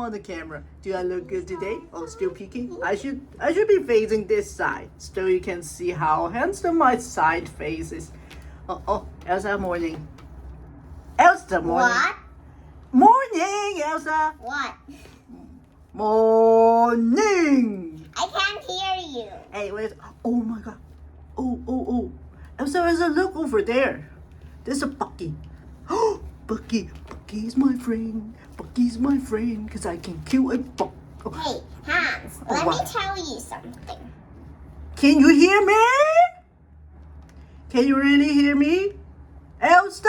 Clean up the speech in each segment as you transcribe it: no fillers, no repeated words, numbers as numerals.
on the camera. Do I look good today? Oh, still peeking? I should be facing this side so you can see how handsome my side face is. Oh, Elsa, morning. Elsa, morning. What? Morning, Elsa. What? Morning. I can't hear you. Hey, wait. Oh my God. Oh. Elsa, look over there. There's a Bucky. Oh, Bucky is my friend. Bucky's my friend because I can kill a buck. Oh. Hey, Hans, let me tell you something. Can you hear me? Can you really hear me? Elsa!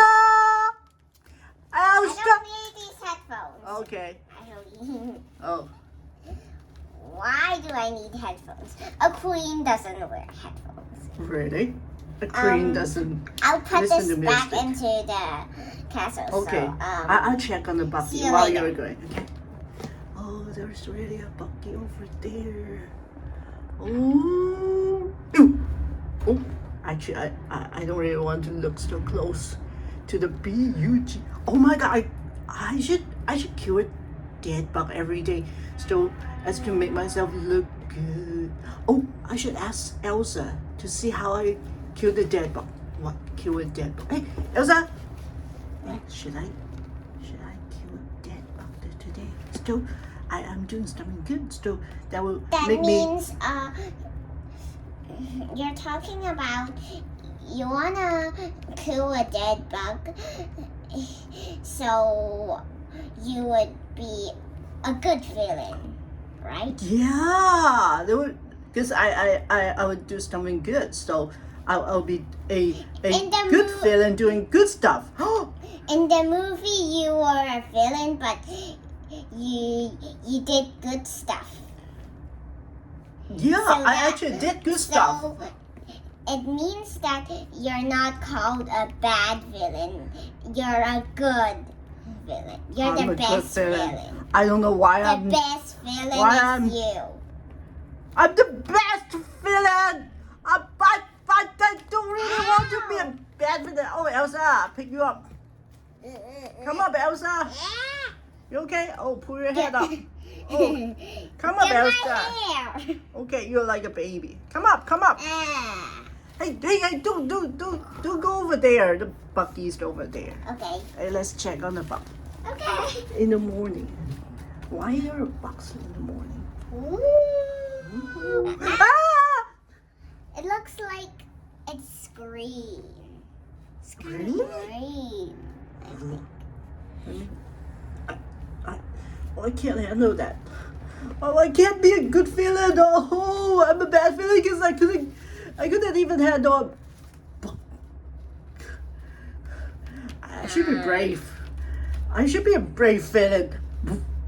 I don't need these headphones. Okay. I don't. Oh. Why do I need headphones? A queen doesn't wear headphones. Really? A queen doesn't I'll put listen this to back music. into the castle. Okay. So, I'll check on the Bucky see you while later. you're going. Okay. Oh, there's really a Bucky over there. Oh. Oh. Actually, I don't really want to look so close to the B-U-G. Oh my God. I should kill a dead bug every day so as to make myself look good. Oh, I should ask Elsa to see how I kill the dead bug. What? Kill a dead bug? Hey, Elsa. Should I kill a dead bug today? So I am doing something good. So that will that make means you're talking about you wanna kill a dead bug, so you would be a good villain, right? Yeah, because I would do something good. So I'll be a good villain doing good stuff. In the movie, you were a villain, but you did good stuff. Yeah, So I actually did good stuff. So it means that you're not called a bad villain. You're a good villain. You're I'm the a best good villain. I don't know why The I'm best villain why is you. I'm the best villain. I don't really want to be a bad villain. Oh, Elsa, pick you up. Come up, Elsa. You okay? Oh, pull your head up. Oh, come up, Get Elsa. my hair. Okay, you're like a baby. Come up. Hey, don't go over there. The Bucky's over there. Okay. Hey, let's check on the Buck. Okay. In the morning. Why are there bucks in the morning? Ooh. Ah! It looks like it's green. Green? Green. I can't handle that. Oh, I can't be a good villain. Oh, I'm a bad villain because I couldn't even handle a buck. I should be brave. I should be a brave villain.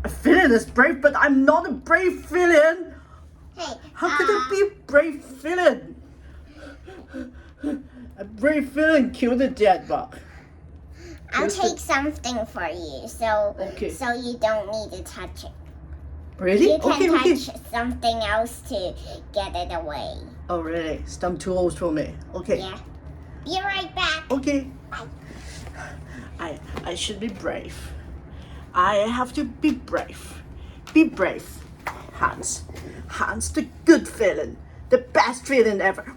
A villain is brave, but I'm not a brave villain. Hey, How could I be a brave villain? A brave villain killed a dead bug. I'll take something for you, so you don't need to touch it. Really? You can Okay. touch something else to get it away. Oh, really? Some tools for me. Okay. Yeah. Be right back. Okay. I should be brave. I have to be brave. Be brave, Hans. Hans, the good villain, the best villain ever.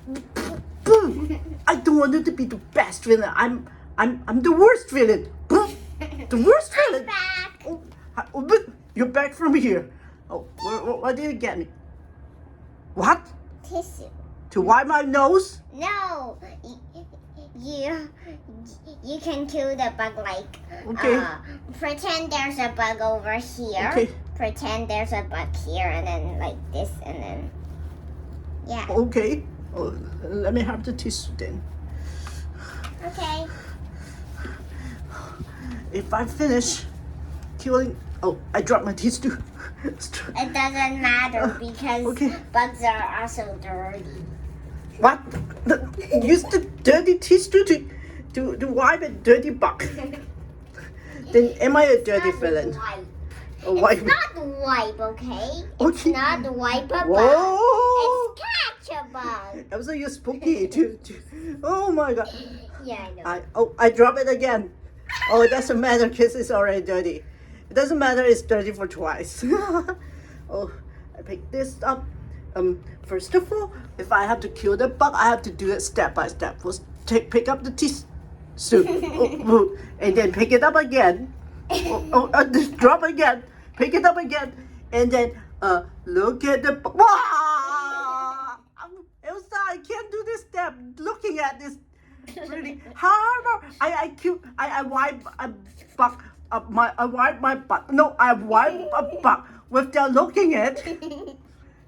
I don't want to be the best villain. I'm the worst villain. The worst villain. Back. Oh, but you're back from here. Oh, what did you get me? What? Tissue. To wipe my nose? No. You can kill the bug like pretend there's a bug over here. Okay. Pretend there's a bug here and then like this and then yeah. Okay. Oh, let me have the tissue then. Okay. If I finish killing... Oh, I dropped my tissue. It doesn't matter because bugs are also dirty. What? Use the dirty tissue to wipe a dirty bug. Then am I a dirty villain? It's not wipe, okay? It's not wipe a bug. Whoa! It's catch a bug. Elsa, you're spooky. Oh my God. Yeah, I know. I dropped it again. Oh, it doesn't matter because it's already dirty. It doesn't matter. It's 30 for twice. Oh, I pick this up. First of all, if I have to kill the bug, I have to do it step by step. First, pick up the soup, and then pick it up again. Just drop again. Pick it up again, and then look at the bug. Wow! Elsa, I can't do this step. Looking at this really hard. I wipe a bug up I wipe my butt. No, I wipe a bug without looking at.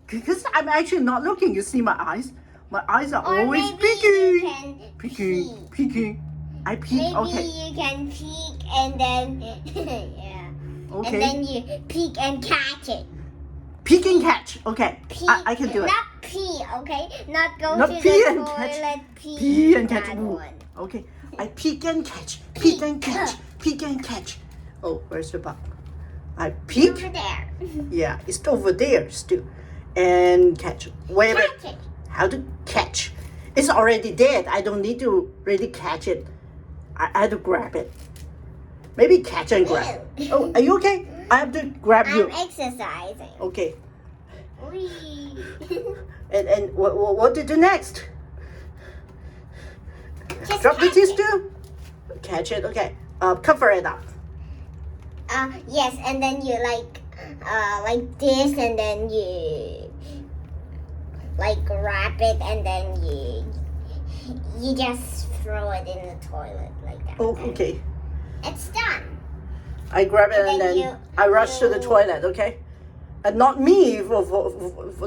Because I'm actually not looking. You see my eyes? My eyes are Or always maybe peeking. you can Peeking, peek. peeking. I peek. Maybe Okay. you can peek and then yeah. Okay. And then you peek and catch it. Peek and catch. Okay. Peek, I can do it. Not pee, okay? Not go Not to pee the and toilet. catch. Pee, Pee and catch. that Ooh. one. Okay. I peek and catch. Peek and catch. Peek and catch. Oh, where's the bug? I peek. Over there. Yeah, it's over there still. And catch. Wait a minute. Catch it. How to catch? It's already dead. I don't need to really catch it. I have to grab it. Maybe catch and grab. Ew. Oh, are you okay? I have to grab you. I'm exercising. Okay. Whee. And what to do next? Just Drop the catch cheese it. too. Catch it. Okay. Cover it up. Yes, and then you like this, and then you like wrap it, and then you just throw it in the toilet like that. Oh, okay. It's done. I grab it And and then then I rush to the toilet. Okay. And not me for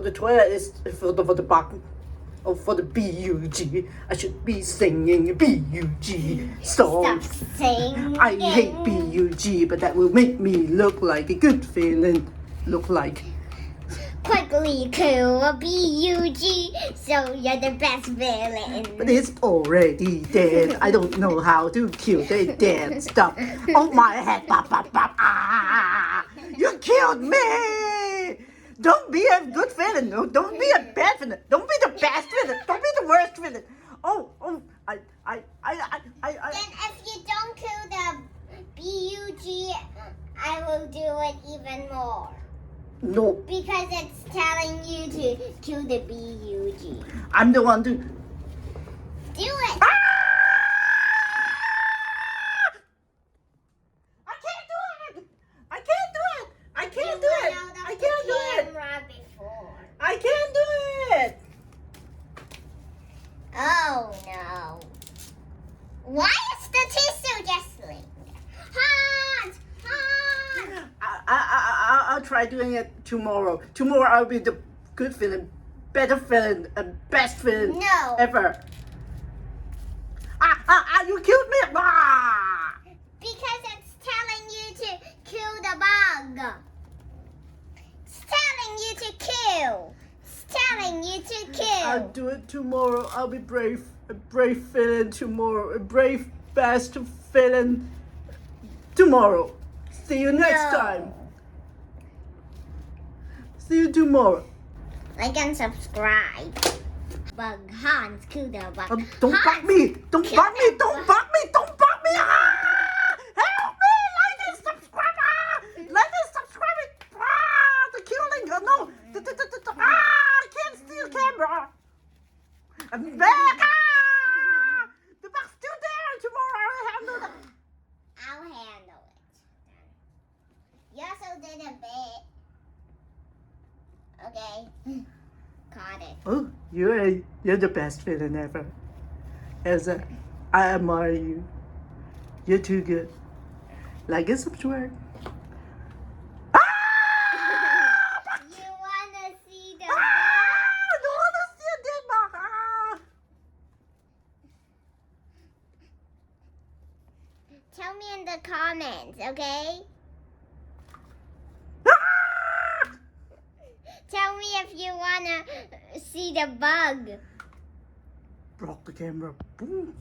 the toilet. Is for the bug. Oh, for the B-U-G. I should be singing B-U-G song. Stop singing. I hate B-U-G, but that will make me look like a good villain. Look like. Quickly kill a B-U-G, so you're the best villain. But it's already dead. I don't know how to kill the dead stuff. Oh, my head. Bop, bop, bop. Ah! You killed me! Don't be a good villain. No, don't be a bad villain. Don't be the best villain. Don't be the worst villain. Oh, Then if you don't kill the B-U-G, I will do it even more. No, Because it's telling you to kill the B-U-G. I'm the one to. Do it! Ah! I can't do it. I can't do it. I can't do it. I can't do it. Before. I can't do it. Oh no. Why is the tissue just laying there? Hans! Hans! I'll try doing it tomorrow. Tomorrow I'll be the good villain, better villain, and best villain No. ever. You killed me. Ah! Because it's telling you to kill the bug. It's telling you to kill. It's telling you to I'll kill. do it tomorrow. I'll be brave. A brave villain tomorrow. A brave best villain tomorrow. See you next No. time. See you tomorrow. Like and subscribe. Bug Hans, kill the bug. Don't bug Hans, me. Don't kill bug me. the Don't bug. bug me. Don't bug me. Ah! Help me. Like and subscribe. Ah! Like and subscribe. The killing. Oh, no. I can't steal camera. I'm back. The bug's still there. Tomorrow I'll handle that. I'll handle it. You also did a bit. Okay. Caught it. Oh, you're the best villain ever. Elsa, I admire you. You're too good. Like and subscribe. You wanna see the I don't want to see a dead bug. Tell me in the comments, okay? Tell me if you wanna see the bug. Block the camera. Boom.